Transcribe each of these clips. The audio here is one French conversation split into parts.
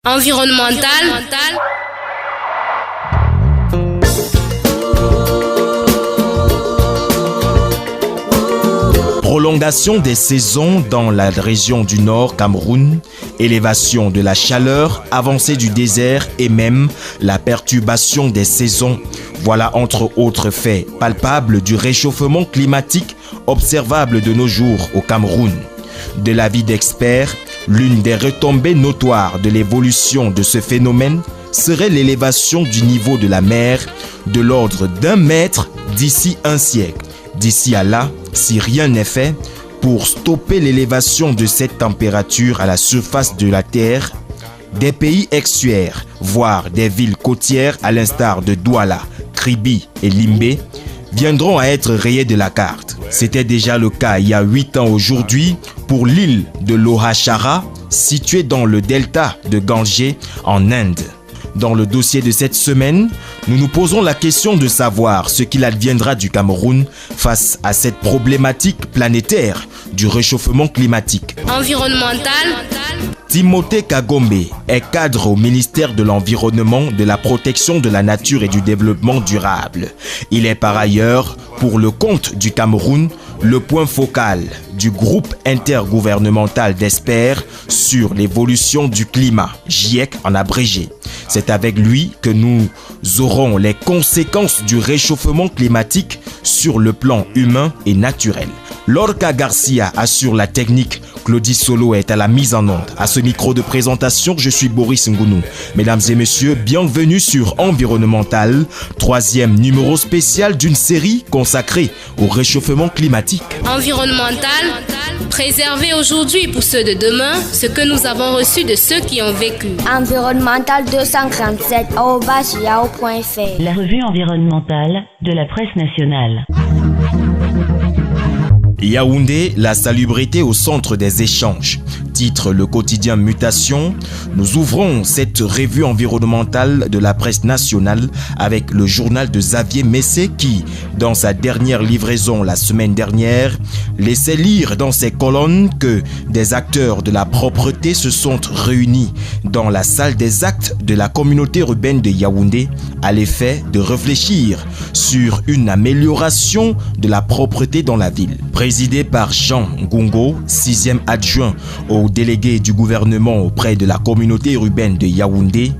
environnemental. Prolongation des saisons dans la région du Nord Cameroun, élévation de la chaleur, avancée du désert et même la perturbation des saisons. Voilà entre autres faits palpables du réchauffement climatique observable de nos jours au Cameroun. De l'avis d'experts, l'une des retombées notoires de l'évolution de ce phénomène serait l'élévation du niveau de la mer de l'ordre d'1 mètre d'ici un siècle. D'ici à là, si rien n'est fait pour stopper l'élévation de cette température à la surface de la Terre, des pays estuaires, voire des villes côtières à l'instar de Douala, Kribi et Limbe, viendront à être rayées de la carte. C'était déjà le cas il y a 8 ans aujourd'hui pour l'île de Lohachara, située dans le delta de Gange en Inde. Dans le dossier de cette semaine, nous nous posons la question de savoir ce qu'il adviendra du Cameroun face à cette problématique planétaire du réchauffement climatique. Environnemental. Timothée Kagombe est cadre au ministère de l'Environnement, de la Protection de la Nature et du Développement durable. Il est par ailleurs, pour le compte du Cameroun, le point focal du groupe intergouvernemental d'experts sur l'évolution du climat, GIEC en abrégé. C'est avec lui que nous aurons les conséquences du réchauffement climatique sur le plan humain et naturel. Lorca Garcia assure la technique, Claudie Solo est à la mise en onde. À ce micro de présentation, je suis Boris Ngounou. Mesdames et messieurs, bienvenue sur Environnemental, 3e numéro spécial d'une série consacrée au réchauffement climatique. Environnemental, préserver aujourd'hui pour ceux de demain ce que nous avons reçu de ceux qui ont vécu. Environnemental 237@yahoo.fr. La revue environnementale de la presse nationale. Yaoundé, la salubrité au centre des échanges. Titre le quotidien Mutation. Nous ouvrons cette revue environnementale de la presse nationale avec le journal de Xavier Messé qui, dans sa dernière livraison la semaine dernière, laissait lire dans ses colonnes que des acteurs de la propreté se sont réunis dans la salle des actes de la communauté urbaine de Yaoundé à l'effet de réfléchir sur une amélioration de la propreté dans la ville. Présidé par Jean Ngungo, 6e adjoint au délégué du gouvernement auprès de la communauté urbaine de Yaoundé,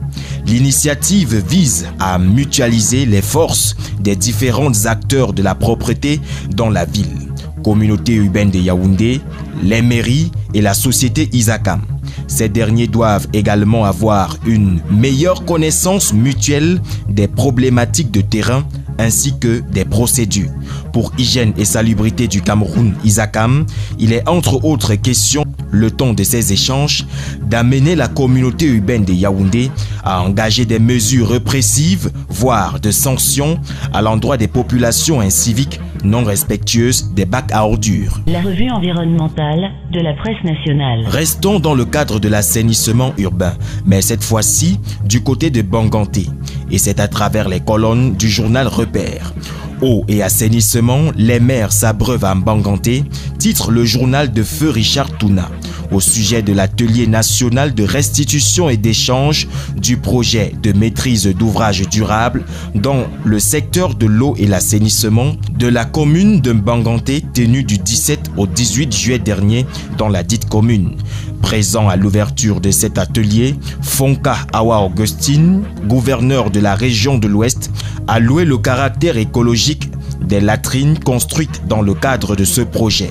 l'initiative vise à mutualiser les forces des différents acteurs de la propreté dans la ville. Communauté urbaine de Yaoundé, les mairies et la société Isakam. Ces derniers doivent également avoir une meilleure connaissance mutuelle des problématiques de terrain ainsi que des procédures. Pour Hygiène et Salubrité du Cameroun, Isakam, il est entre autres question, le temps de ces échanges, d'amener la communauté urbaine de Yaoundé à engager des mesures répressives, voire de sanctions, à l'endroit des populations inciviques non respectueuses des bacs à ordures. La revue environnementale de la presse nationale. Restons dans le cadre de l'assainissement urbain, mais cette fois-ci du côté de Banganté. Et c'est à travers les colonnes du journal Repère. Eau et assainissement, les maires s'abreuvent à Banganté, titre le journal de Feu Richard Touna. Au sujet de l'atelier national de restitution et d'échange du projet de maîtrise d'ouvrage durable dans le secteur de l'eau et l'assainissement de la commune de Banganté tenu du 17 au 18 juillet dernier dans la dite commune. Présent à l'ouverture de cet atelier, Fonka Awa Augustine, gouverneur de la région de l'Ouest, a loué le caractère écologique des latrines construites dans le cadre de ce projet.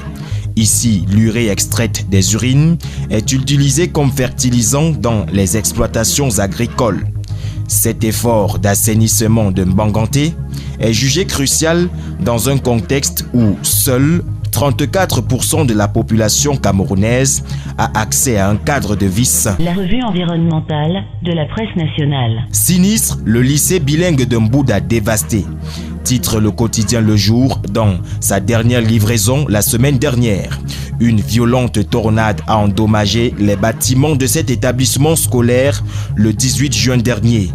Ici, l'urée extraite des urines est utilisée comme fertilisant dans les exploitations agricoles. Cet effort d'assainissement de Banganté est jugé crucial dans un contexte où seuls 34% de la population camerounaise a accès à un cadre de vie sain. La revue environnementale de la presse nationale. Sinistre, le lycée bilingue de Mbouda dévasté. Titre le quotidien Le Jour dans sa dernière livraison la semaine dernière. Une violente tornade a endommagé les bâtiments de cet établissement scolaire le 18 juin dernier.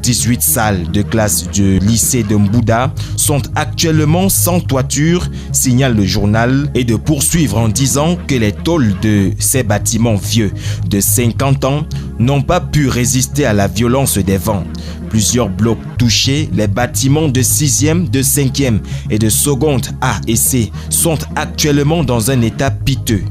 18 salles de classe du lycée de Mbouda sont actuellement sans toiture, signale le journal, et de poursuivre en disant que les tôles de ces bâtiments vieux de 50 ans n'ont pas pu résister à la violence des vents. Plusieurs blocs touchés, les bâtiments de 6e, de 5e et de seconde A et C sont actuellement dans un état piteux.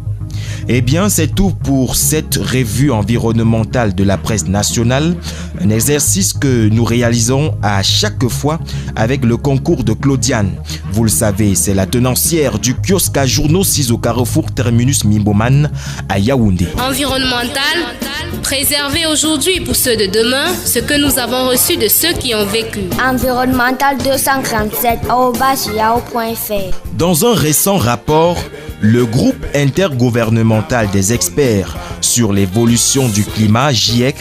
Eh bien, c'est tout pour cette revue environnementale de la presse nationale, un exercice que nous réalisons à chaque fois avec le concours de Claudiane. Vous le savez, c'est la tenancière du kiosque à journaux 6 au carrefour Terminus Mimboman à Yaoundé. Environnemental, préserver aujourd'hui pour ceux de demain ce que nous avons reçu de ceux qui ont vécu. Environnemental 237@yahoo.fr. Dans un récent rapport, le groupe intergouvernemental des experts sur l'évolution du climat, GIEC,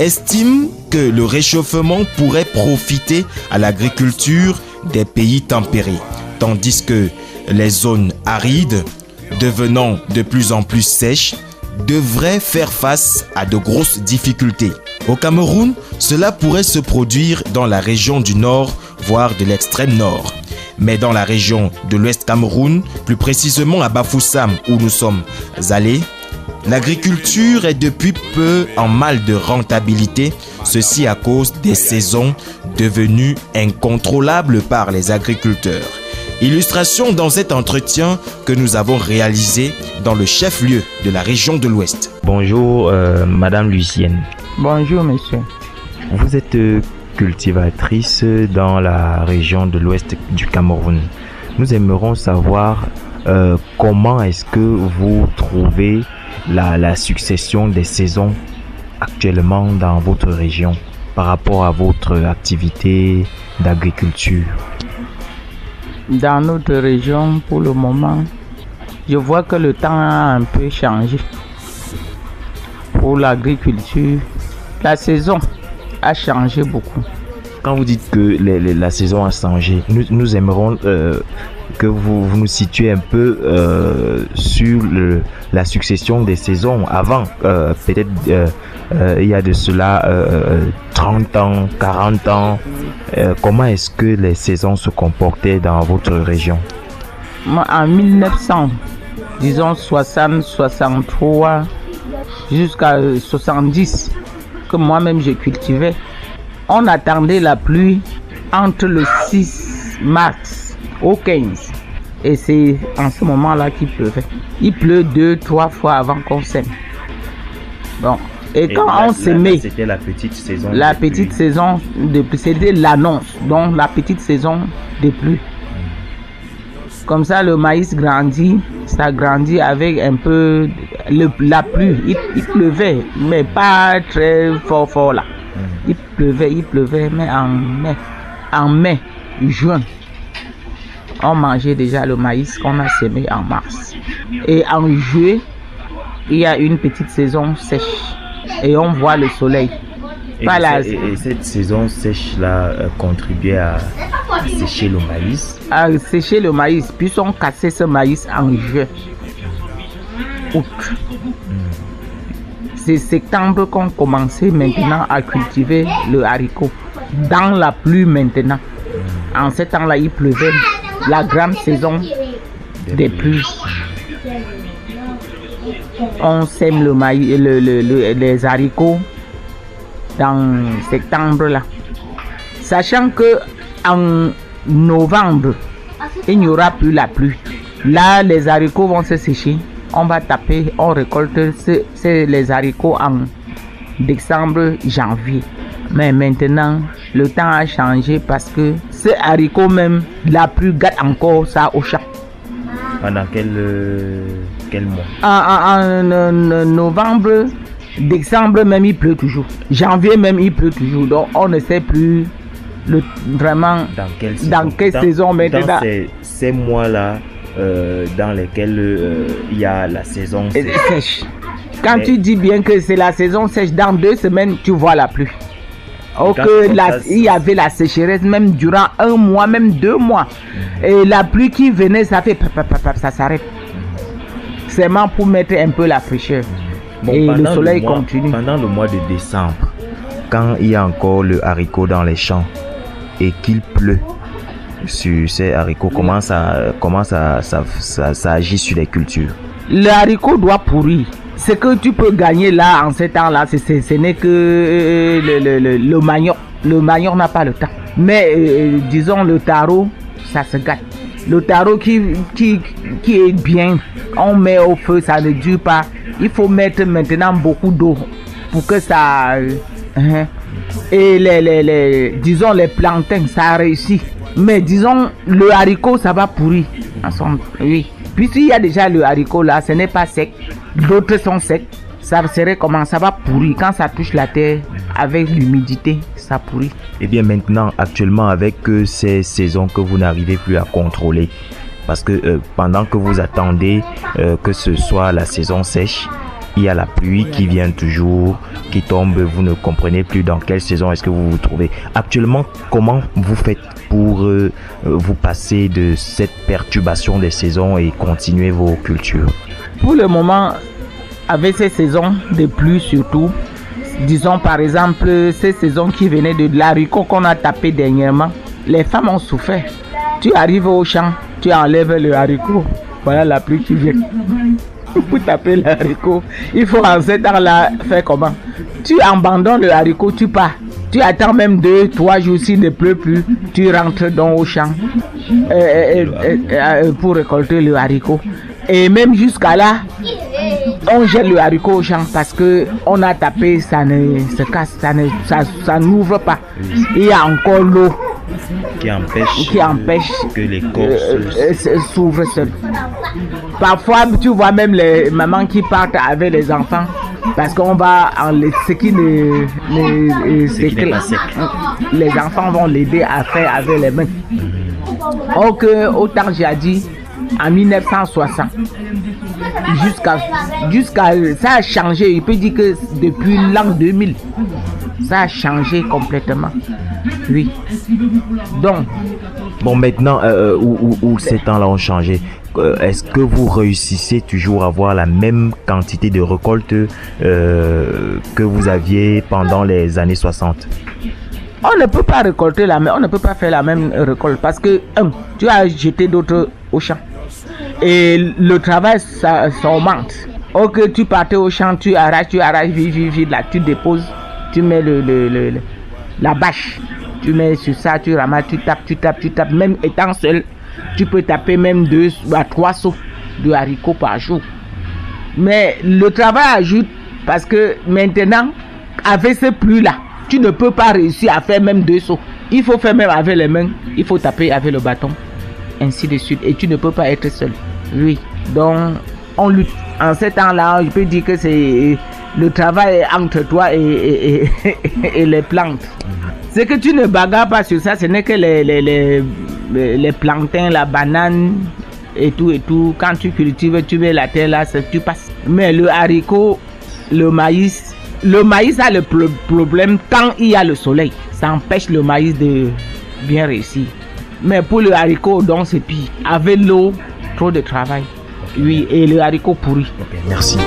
estime que le réchauffement pourrait profiter à l'agriculture des pays tempérés, tandis que les zones arides, devenant de plus en plus sèches, devraient faire face à de grosses difficultés. Au Cameroun, cela pourrait se produire dans la région du nord, voire de l'extrême nord. Mais dans la région de l'Ouest Cameroun, plus précisément à Bafoussam où nous sommes allés, l'agriculture est depuis peu en mal de rentabilité, ceci à cause des saisons devenues incontrôlables par les agriculteurs. Illustration dans cet entretien que nous avons réalisé dans le chef-lieu de la région de l'Ouest. Bonjour Madame Lucienne. Bonjour monsieur. Vous êtes cultivatrice dans la région de l'Ouest du Cameroun. Nous aimerions savoir comment est-ce que vous trouvez la succession des saisons actuellement dans votre région par rapport à votre activité d'agriculture. Dans notre région, pour le moment, je vois que le temps a un peu changé. Pour l'agriculture, la saison a changé beaucoup. Quand vous dites que la saison a changé, nous aimerons que vous nous situez un peu sur la succession des saisons. Avant, peut-être il y a de cela 30 ans, 40 ans. Comment est-ce que les saisons se comportaient dans votre région? En 1900, disons 60, 63, jusqu'à 70, que moi-même je cultivais, on attendait la pluie entre le 6 mars au 15. Et c'est en ce moment-là qu'il pleuvait. Il pleut 2-3 fois avant qu'on sème. Bon. Et quand on s'aimait, c'était la petite saison. La petite saison de pluie, c'était l'annonce. Donc la petite saison de pluie. Comme ça, le maïs grandit. Ça grandit avec un peu la pluie. Il pleuvait, mais pas très fort là. Il pleuvait, mais en mai, juin, on mangeait déjà le maïs qu'on a semé en mars. Et en juillet, il y a une petite saison sèche. Et on voit le soleil. Et cette saison sèche-là contribuait à sécher le maïs. À sécher le maïs, puis on cassait ce maïs en juin, août. C'est septembre qu'on commençait maintenant à cultiver le haricot. Dans la pluie maintenant. En ce temps-là, il pleuvait. La grande saison des pluies. On sème le maïs, les haricots dans septembre là. Sachant que en novembre, il n'y aura plus la pluie. Là, les haricots vont se sécher. On va taper, on récolte les haricots en décembre, janvier. Mais maintenant, le temps a changé parce que ce haricot même, la pluie gâte encore ça au champ. Pendant quel mois? En novembre, décembre même il pleut toujours. Janvier même il pleut toujours. Donc on ne sait plus vraiment dans quelle saison maintenant. Dans ces mois-là dans lesquels il y a la saison sèche. Quand tu dis bien que c'est la saison sèche, dans 2 semaines tu vois la pluie. Il y avait la sécheresse même durant 1 mois, même 2 mois. Et la pluie qui venait, ça fait ça s'arrête. Seulement pour mettre un peu la fraîcheur. Bon, et le soleil continue. Pendant le mois de décembre, quand il y a encore le haricot dans les champs et qu'il pleut sur ces haricots, comment ça agit sur les cultures? Le haricot doit pourrir. Ce que tu peux gagner là, en ces temps-là, ce n'est que le manioc. Le manioc n'a pas le temps. Mais disons le taro, ça se gâte. Le taro qui est bien, on met au feu, ça ne dure pas. Il faut mettre maintenant beaucoup d'eau pour que ça... Et disons les plantains, ça réussit. Mais disons le haricot, ça va pourrir. Oui. Puisqu'il y a déjà le haricot là, ce n'est pas sec. D'autres sont secs. Ça serait comment? Ça va pourrir. Quand ça touche la terre, avec l'humidité, ça pourrit. Et bien maintenant, actuellement, avec ces saisons que vous n'arrivez plus à contrôler, parce que pendant que vous attendez que ce soit la saison sèche, il y a la pluie qui vient toujours, qui tombe, vous ne comprenez plus dans quelle saison est-ce que vous vous trouvez. Actuellement, comment vous faites pour vous passer de cette perturbation des saisons et continuer vos cultures? Pour le moment, avec ces saisons de pluie surtout, disons par exemple ces saisons qui venaient de l'haricot qu'on a tapé dernièrement, les femmes ont souffert. Tu arrives au champ, tu enlèves le haricot, voilà la pluie qui vient. Pour taper le haricot, il faut en ce temps-là faire comment? Tu abandonnes le haricot, tu pars. Tu attends même 2-3 jours, s'il ne pleut plus, tu rentres dans au champ pour récolter le haricot. Et même jusqu'à là, on jette le haricot au champ parce que on a tapé, ça ne se casse, ça n'ouvre pas. Il y a encore l'eau qui empêche que les corps s'ouvrent seuls. Parfois, tu vois même les mamans qui partent avec les enfants parce qu'on va ce qui n'est pas sec. Les enfants vont l'aider à faire avec les mains. Donc, autant j'ai dit, en 1960, jusqu'à ça a changé. Il peut dire que depuis l'an 2000, ça a changé complètement. Oui. Donc. Bon, maintenant, où ces temps-là ont changé, est-ce que vous réussissez toujours à avoir la même quantité de récoltes que vous aviez pendant les années 60? On ne peut pas récolter on ne peut pas faire la même récolte parce que tu as jeté d'autres au champ et le travail ça augmente. Ok, tu partais au champ, tu arraches, vite, là, tu déposes, tu mets la bâche, tu mets sur ça, tu ramasses, tu tapes, même étant seul, tu peux taper même 2 à 3 seaux de haricots par jour. Mais le travail ajoute parce que maintenant, avec ces pluies-là, tu ne peux pas réussir à faire même 2 seaux. Il faut faire même avec les mains, il faut taper avec le bâton, ainsi de suite. Et tu ne peux pas être seul. Oui, donc on lutte. En ce temps-là, je peux dire que c'est le travail entre toi et les plantes. Ce que tu ne bagarres pas sur ça, ce n'est que les plantains, la banane et tout. Quand tu cultives, tu mets la terre là, tu passes. Mais le haricot, le maïs a le problème quand il y a le soleil. Ça empêche le maïs de bien réussir. Mais pour le haricot, donc c'est pire. Avec l'eau, trop de travail. Oui, et le haricot pourri. Okay, merci.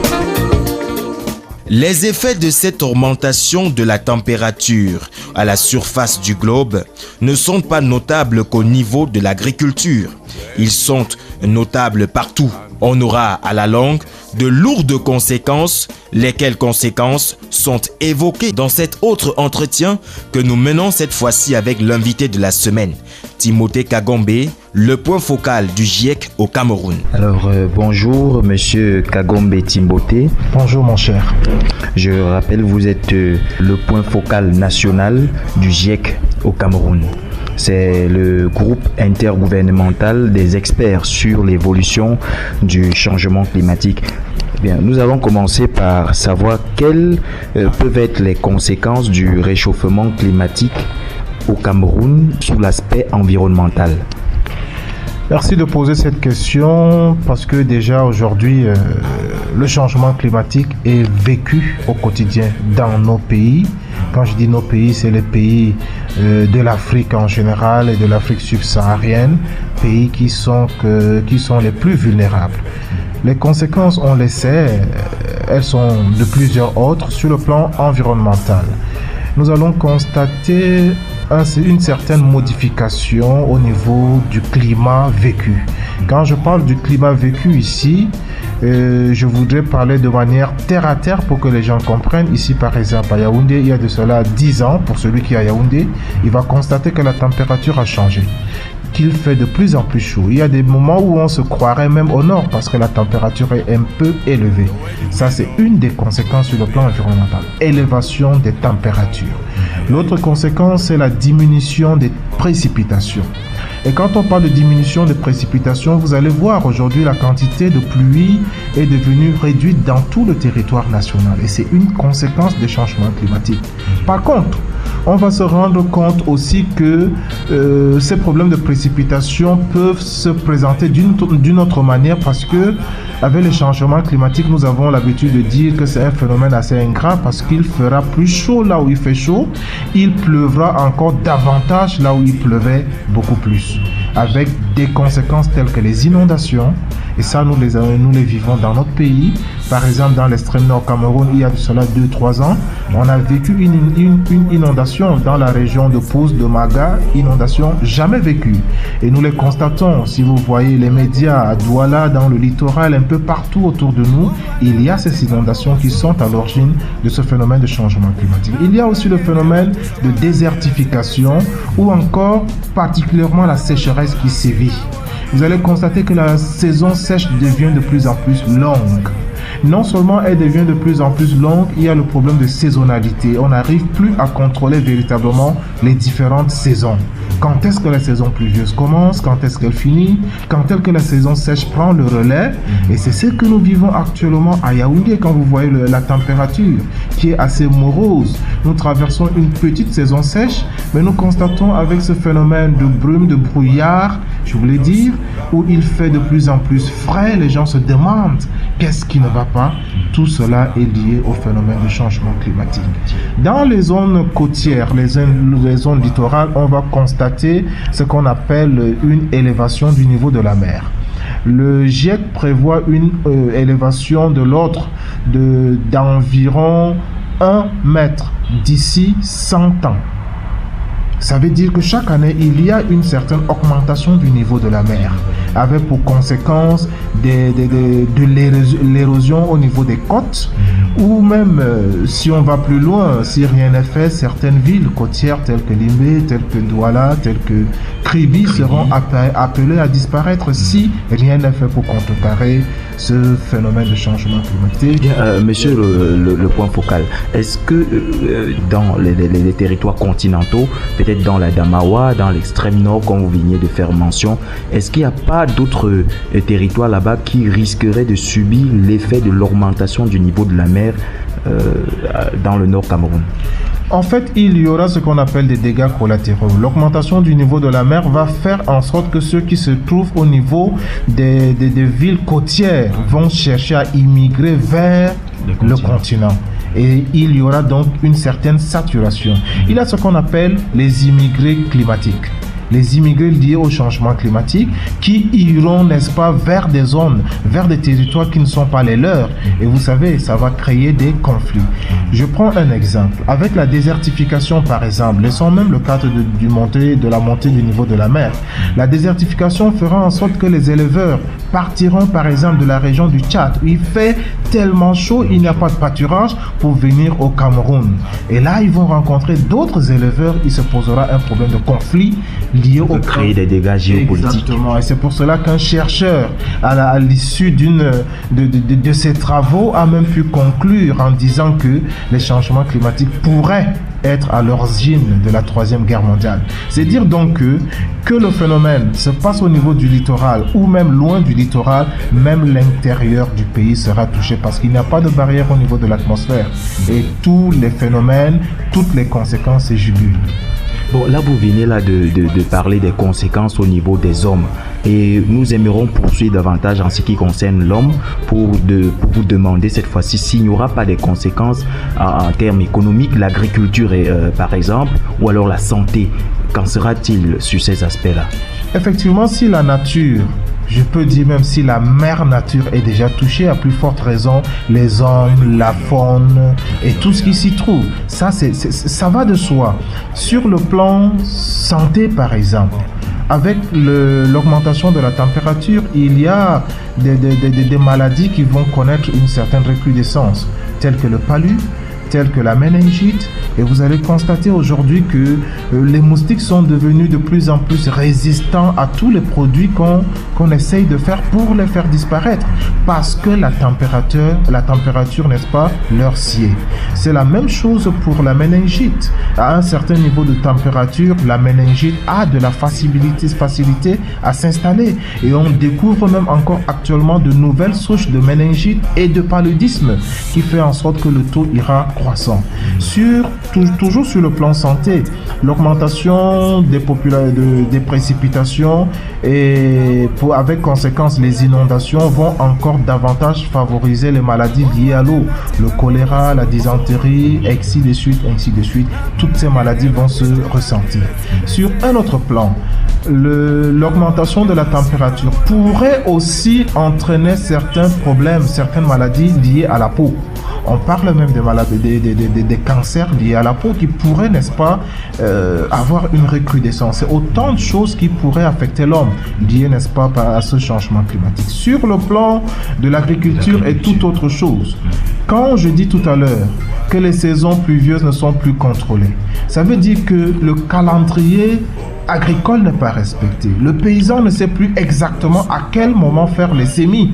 Les effets de cette augmentation de la température à la surface du globe ne sont pas notables qu'au niveau de l'agriculture. Ils sont notables partout. On aura à la longue de lourdes conséquences, lesquelles conséquences sont évoquées dans cet autre entretien que nous menons cette fois-ci avec l'invité de la semaine, Timothée Kagombe, le point focal du GIEC au Cameroun. Alors bonjour monsieur Kagombe Timothée. Bonjour mon cher. Je rappelle, vous êtes le point focal national du GIEC au Cameroun. C'est le groupe intergouvernemental des experts sur l'évolution du changement climatique. Bien, nous allons commencer par savoir quelles peuvent être les conséquences du réchauffement climatique au Cameroun sous l'aspect environnemental. Merci de poser cette question parce que déjà aujourd'hui, le changement climatique est vécu au quotidien dans nos pays. Quand je dis nos pays, c'est les pays de l'Afrique en général et de l'Afrique subsaharienne, pays qui sont les plus vulnérables. Les conséquences, on les sait, elles sont de plusieurs ordres sur le plan environnemental. nous allons constater une certaine modification au niveau du climat vécu. Quand je parle du climat vécu ici, je voudrais parler de manière terre à terre pour que les gens comprennent. Ici, par exemple, à Yaoundé, il y a de cela 10 ans, pour celui qui est à Yaoundé, il va constater que la température a changé, qu'il fait de plus en plus chaud. Il y a des moments où on se croirait même au nord parce que la température est un peu élevée. Ça, c'est une des conséquences sur le plan environnemental. Élévation des températures. L'autre conséquence, c'est la diminution des précipitations. Et quand on parle de diminution des précipitations, vous allez voir aujourd'hui la quantité de pluie est devenue réduite dans tout le territoire national. Et c'est une conséquence des changements climatiques. Par contre, on va se rendre compte aussi que ces problèmes de précipitation peuvent se présenter d'une autre manière parce que avec les changements climatiques, nous avons l'habitude de dire que c'est un phénomène assez ingrat parce qu'il fera plus chaud là où il fait chaud, il pleuvra encore davantage là où il pleuvait beaucoup plus, avec des conséquences telles que les inondations. Et ça, nous les vivons dans notre pays. Par exemple, dans l'extrême nord Cameroun, il y a de cela 2-3 ans, on a vécu une inondation dans la région de Pousse, de Maga, inondation jamais vécue. Et nous les constatons, si vous voyez les médias à Douala, dans le littoral, un peu partout autour de nous, il y a ces inondations qui sont à l'origine de ce phénomène de changement climatique. Il y a aussi le phénomène de désertification ou encore particulièrement la sécheresse qui sévit. Vous allez constater que la saison sèche devient de plus en plus longue. Non seulement elle devient de plus en plus longue, il y a le problème de saisonnalité. On n'arrive plus à contrôler véritablement les différentes saisons. Quand est-ce que la saison pluvieuse commence? Quand est-ce qu'elle finit? Quand est-ce que la saison sèche prend le relais? Et c'est ce que nous vivons actuellement à Yaoundé quand vous voyez la température qui est assez morose. Nous traversons une petite saison sèche, mais nous constatons avec ce phénomène de brume, de brouillard, je voulais dire, où il fait de plus en plus frais, les gens se demandent qu'est-ce qui ne va pas. Tout cela est lié au phénomène de changement climatique. Dans les zones côtières, les zones littorales, on va constater ce qu'on appelle une élévation du niveau de la mer. Le GIEC prévoit une élévation de l'ordre d'environ 1 mètre d'ici 100 ans. Ça veut dire que chaque année, il y a une certaine augmentation du niveau de la mer, avec pour conséquence de l'érosion au niveau des côtes, ou même, si on va plus loin, si rien n'est fait, certaines villes côtières telles que Limbe, telles que Douala, telles que Kribi seront appelées à disparaître si rien n'est fait pour contrecarrer ce phénomène de changement climatique. Monsieur le point focal, est-ce que dans les territoires continentaux, peut-être dans la Damawa, dans l'extrême nord, comme vous veniez de faire mention, est-ce qu'il n'y a pas d'autres territoires là-bas qui risqueraient de subir l'effet de l'augmentation du niveau de la mer dans le nord Cameroun? En fait, il y aura ce qu'on appelle des dégâts collatéraux. L'augmentation du niveau de la mer va faire en sorte que ceux qui se trouvent au niveau des villes côtières vont chercher à immigrer vers le continent. Et il y aura donc une certaine saturation. Il y a ce qu'on appelle les immigrés climatiques. Les immigrés liés au changement climatique qui iront, n'est-ce pas, vers des zones, vers des territoires qui ne sont pas les leurs. Et vous savez, ça va créer des conflits. Je prends un exemple. Avec la désertification, par exemple, laissons même le cadre de la montée du niveau de la mer. La désertification fera en sorte que les éleveurs partiront, par exemple, de la région du Tchad, où il fait tellement chaud, il n'y a pas de pâturage, pour venir au Cameroun. Et là, ils vont rencontrer d'autres éleveurs, il se posera un problème de conflit lié au créer des dégâts géopolitiques. Exactement. Et c'est pour cela qu'un chercheur, à l'issue de ses travaux, a même pu conclure en disant que les changements climatiques pourraient être à l'origine de la Troisième Guerre mondiale. C'est dire donc que le phénomène se passe au niveau du littoral ou même loin du littoral, même l'intérieur du pays sera touché parce qu'il n'y a pas de barrière au niveau de l'atmosphère. Et tous les phénomènes, toutes les conséquences se jugulent. Bon, là, vous venez là de parler des conséquences au niveau des hommes. Et nous aimerons poursuivre davantage en ce qui concerne l'homme pour vous demander cette fois-ci s'il n'y aura pas des conséquences en termes économiques, l'agriculture par exemple, ou alors la santé. Qu'en sera-t-il sur ces aspects-là? Effectivement, si la nature Je peux dire même si la mère nature est déjà touchée, à plus forte raison, les hommes, la faune et tout ce qui s'y trouve. Ça va de soi. Sur le plan santé, par exemple, avec l'augmentation de la température, il y a des maladies qui vont connaître une certaine recrudescence, telles que le palu, telles que la méningite, et vous allez constater aujourd'hui que les moustiques sont devenus de plus en plus résistants à tous les produits qu'on essaye de faire pour les faire disparaître, parce que la température, n'est-ce pas, leur sied. C'est la même chose pour la méningite. À un certain niveau de température, la méningite a de la facilité à s'installer, et on découvre même encore actuellement de nouvelles souches de méningite et de paludisme qui fait en sorte que le taux ira croissant. Toujours sur le plan santé, l'augmentation des précipitations et avec conséquence les inondations vont encore davantage favoriser les maladies liées à l'eau, le choléra, la dysenterie, ainsi de suite. Toutes ces maladies vont se ressentir. Sur un autre plan, l'augmentation de la température pourrait aussi entraîner certains problèmes, certaines maladies liées à la peau. On parle même des maladies, des cancers liés à la peau qui pourraient, n'est-ce pas, avoir une recrudescence. C'est autant de choses qui pourraient affecter l'homme, liées, n'est-ce pas, à ce changement climatique. Sur le plan de l'agriculture et toute autre chose, quand je dis tout à l'heure que les saisons pluvieuses ne sont plus contrôlées, ça veut dire que le calendrier agricole n'est pas respecté. Le paysan ne sait plus exactement à quel moment faire les semis,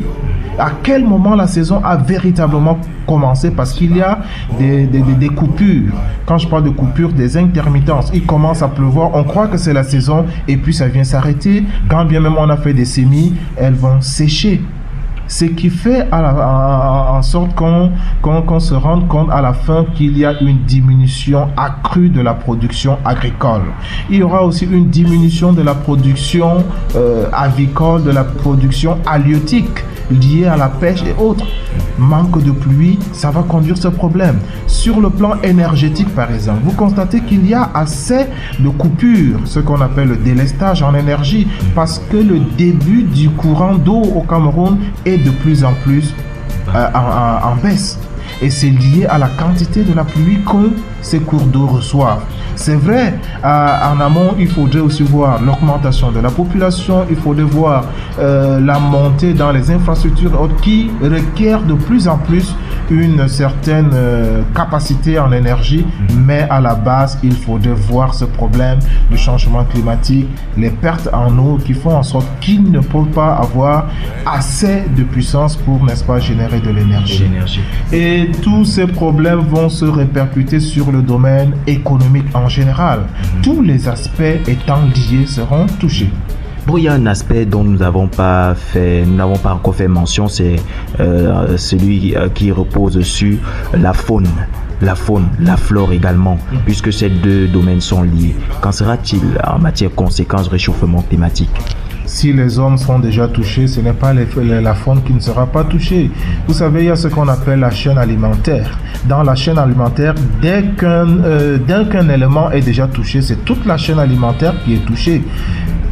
à quel moment la saison a véritablement commencé, parce qu'il y a des coupures. Quand je parle de coupures, des intermittences. Il commence à pleuvoir, on croit que c'est la saison et puis ça vient s'arrêter. Quand bien même on a fait des semis, elles vont sécher. Ce qui fait en sorte qu'on se rende compte à la fin qu'il y a une diminution accrue de la production agricole. Il y aura aussi une diminution de la production avicole, de la production halieutique liée à la pêche et autres. Manque de pluie, ça va conduire ce problème. Sur le plan énergétique, par exemple, vous constatez qu'il y a assez de coupures, ce qu'on appelle le délestage en énergie, parce que le début du courant d'eau au Cameroun est de plus en plus en baisse. Et c'est lié à la quantité de la pluie que ces cours d'eau reçoivent. C'est vrai, en amont, il faudrait aussi voir l'augmentation de la population, il faudrait voir la montée dans les infrastructures qui requièrent de plus en plus une certaine capacité en énergie, mais à la base, il faudrait voir ce problème du changement climatique, les pertes en eau qui font en sorte qu'ils ne peuvent pas avoir assez de puissance pour, n'est-ce pas, générer de l'énergie. Et tous ces problèmes vont se répercuter sur le domaine économique en général. Tous les aspects étant liés seront touchés. Bon, il y a un aspect dont nous n'avons pas encore fait mention, c'est celui qui repose sur la faune, la flore également, puisque ces deux domaines sont liés. Qu'en sera-t-il en matière de conséquences du réchauffement climatique? Si les hommes sont déjà touchés, ce n'est pas la faune qui ne sera pas touchée. Vous savez, il y a ce qu'on appelle la chaîne alimentaire. Dans la chaîne alimentaire, dès qu'un élément est déjà touché, c'est toute la chaîne alimentaire qui est touchée.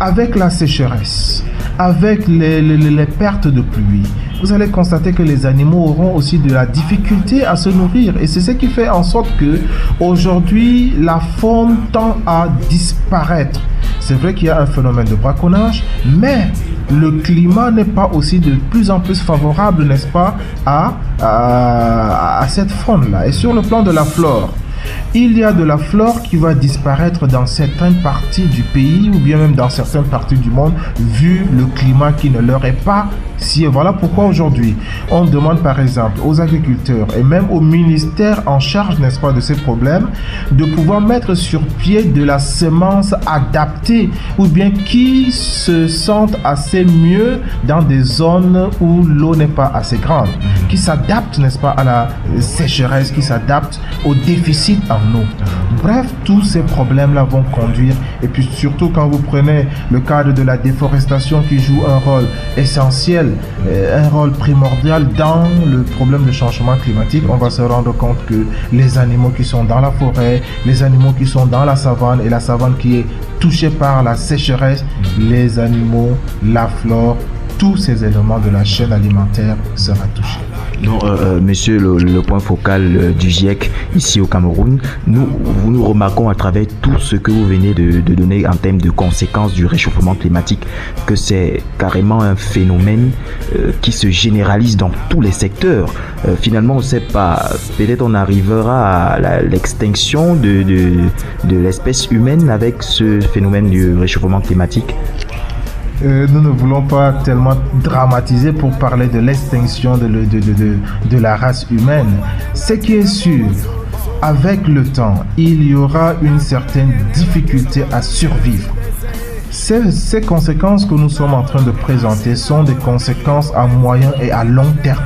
Avec la sécheresse, avec les pertes de pluie, vous allez constater que les animaux auront aussi de la difficulté à se nourrir. Et c'est ce qui fait en sorte que aujourd'hui, la faune tend à disparaître. C'est vrai qu'il y a un phénomène de braconnage, mais le climat n'est pas aussi de plus en plus favorable, n'est-ce pas, à cette faune-là. Et sur le plan de la flore, il y a de la flore qui va disparaître dans certaines parties du pays ou bien même dans certaines parties du monde vu le climat qui ne leur est pas si. Voilà pourquoi aujourd'hui on demande par exemple aux agriculteurs et même au ministère en charge, n'est-ce pas, de ces problèmes, de pouvoir mettre sur pied de la semence adaptée ou bien qui se sentent assez mieux dans des zones où l'eau n'est pas assez grande, qui s'adaptent, n'est-ce pas, à la sécheresse, qui s'adaptent au déficit en eau. Bref, tous ces problèmes-là vont conduire, et puis surtout quand vous prenez le cadre de la déforestation qui joue un rôle essentiel, un rôle primordial dans le problème de changement climatique, on va se rendre compte que les animaux qui sont dans la forêt, les animaux qui sont dans la savane, et la savane qui est touchée par la sécheresse, les animaux, la flore tous ces éléments de la chaîne alimentaire sera touché. Donc, monsieur, le point focal du GIEC ici au Cameroun, nous remarquons à travers tout ce que vous venez de donner en termes de conséquences du réchauffement climatique que c'est carrément un phénomène qui se généralise dans tous les secteurs. Finalement, on ne sait pas, peut-être on arrivera à l'extinction de l'espèce humaine avec ce phénomène du réchauffement climatique. Nous ne voulons pas tellement dramatiser pour parler de l'extinction de la race humaine. Ce qui est sûr, avec le temps, il y aura une certaine difficulté à survivre. Ces conséquences que nous sommes en train de présenter sont des conséquences à moyen et à long terme.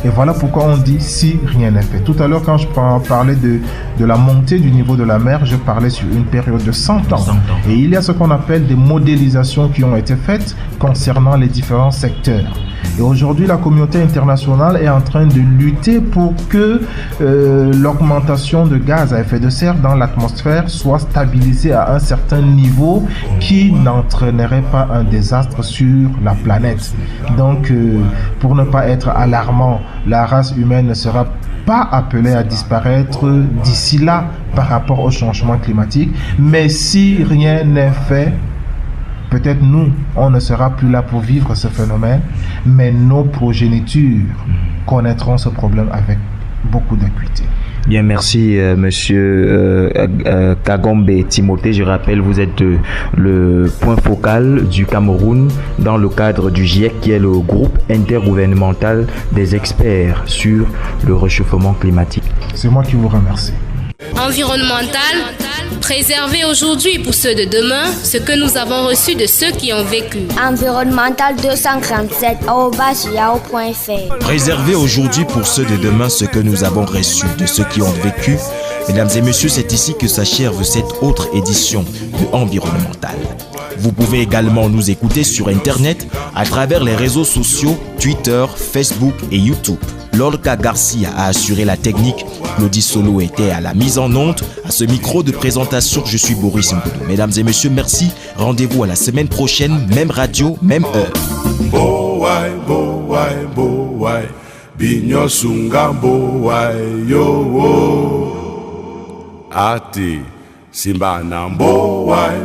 Et voilà pourquoi on dit si rien n'est fait. Tout à l'heure, quand je parlais de la montée du niveau de la mer, je parlais sur une période de 100 ans. Et il y a ce qu'on appelle des modélisations qui ont été faites concernant les différents secteurs. Et aujourd'hui, la communauté internationale est en train de lutter pour que l'augmentation de gaz à effet de serre dans l'atmosphère soit stabilisée à un certain niveau qui n'entraînerait pas un désastre sur la planète. Donc, pour ne pas être alarmant, la race humaine ne sera pas appelée à disparaître d'ici là par rapport au changement climatique. Mais si rien n'est fait, peut-être nous, on ne sera plus là pour vivre ce phénomène, mais nos progénitures connaîtront ce problème avec beaucoup d'acuité. Bien, merci monsieur Kagombe Timothée. Je rappelle, vous êtes le point focal du Cameroun dans le cadre du GIEC, qui est le groupe intergouvernemental des experts sur le réchauffement climatique. C'est moi qui vous remercie. Environnemental, préserver aujourd'hui pour ceux de demain ce que nous avons reçu de ceux qui ont vécu. Environnemental 237@yahoo.fr. Préserver aujourd'hui pour ceux de demain ce que nous avons reçu de ceux qui ont vécu. Mesdames et messieurs, c'est ici que s'achève cette autre édition de Environnemental. Vous pouvez également nous écouter sur Internet à travers les réseaux sociaux Twitter, Facebook et YouTube. Lorca Garcia a assuré la technique, Claudie Solo était à la mise en onde. À ce micro de présentation, je suis Boris Mboudou. Mesdames et messieurs, merci. Rendez-vous à la semaine prochaine, même radio, même heure. Ati Simba na mbowai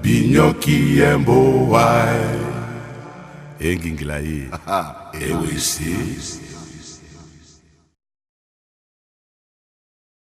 binyoki mbowai engingila hii ewe si